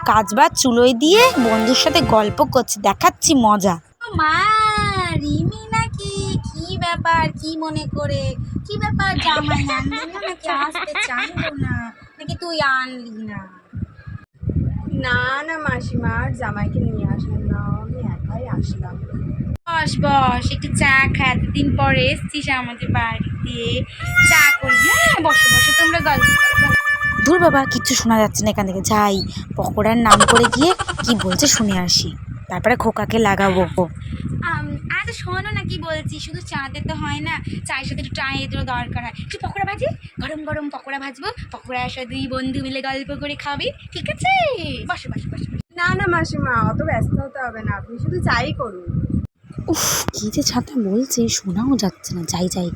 কাজ বাজ চুলোয় দিয়ে বন্ধুর সাথে গল্প করছি, দেখাচ্ছি মজা। মা রিমি নাকি কি ব্যাপার, কি মনে করে, কি ব্যাপার জামাই আনলি না নাকি আসতে চাইলো না নাকি তুই আনলি না? না না মাসিমা, আর জামাইকে নিয়ে আসলাম না, আমি একাই আসলাম। বস বস, একটু চা খা, এতদিন পরে এসছিস আমাদের বাড়িতে, চা করি। হ্যাঁ বসো বসো, তোমরা গল্প করো। দূর বাবা, কিচ্ছু শোনা যাচ্ছে না এখান থেকে, যাই পকোড়ার নাম করে গিয়ে কি বলছে শুনে আসি, তারপরে খোকাকে লাগাবো। আচ্ছা শোনো না কি বলছি, শুধু চাতে তো হয় না, চায়ের সাথে একটু চায়েরও দরকার হয়। একটু পকোড়া ভাজি, গরম গরম পকোড়া ভাজবো, পকোড়ার সাথে দুই বন্ধু মিলে গল্প করে খাবি, ঠিক আছে? বসো বসো বসো। না না মাসিমা, অত ব্যস্ত হতে হবে না, আপনি শুধু চাই করুন। উফ, কি যে ছাতা বলছে, শোনাও যাচ্ছে না, যাই যাই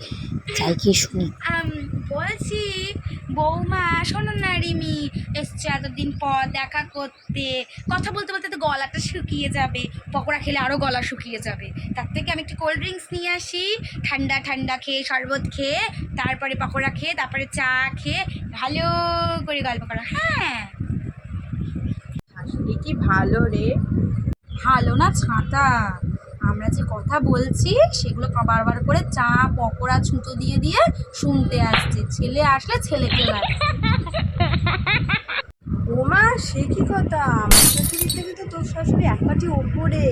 যাই গিয়ে শুনি। বলছি বৌমা, শোনো না, রিমি এসছে এতদিন পর দেখা করতে, কথা বলতে বলতে তো গলাটা শুকিয়ে যাবে, পকোড়া খেলে আরও গলা শুকিয়ে যাবে, তার থেকে আমি একটু কোল্ড ড্রিঙ্কস নিয়ে আসি, ঠান্ডা ঠান্ডা খেয়ে, শরবত খেয়ে, তারপরে পকোড়া খেয়ে, তারপরে চা খেয়ে ভালো করে গল্প করা। হ্যাঁ আসলে কি ভালো রে। ভালো না ছাতা, আমরা যে কথা বলছি সেগুলো বারবার করে চা পকোড়া ছুঁতো দিয়ে দিয়ে শুনতে আসছে, ছেলে আসলে ছেলেকে লাগে। ওমা, সে কি কথা, আমার শাশুড়ি থেকে তো তোর শাশুড়ি এক পাটি ওপরে।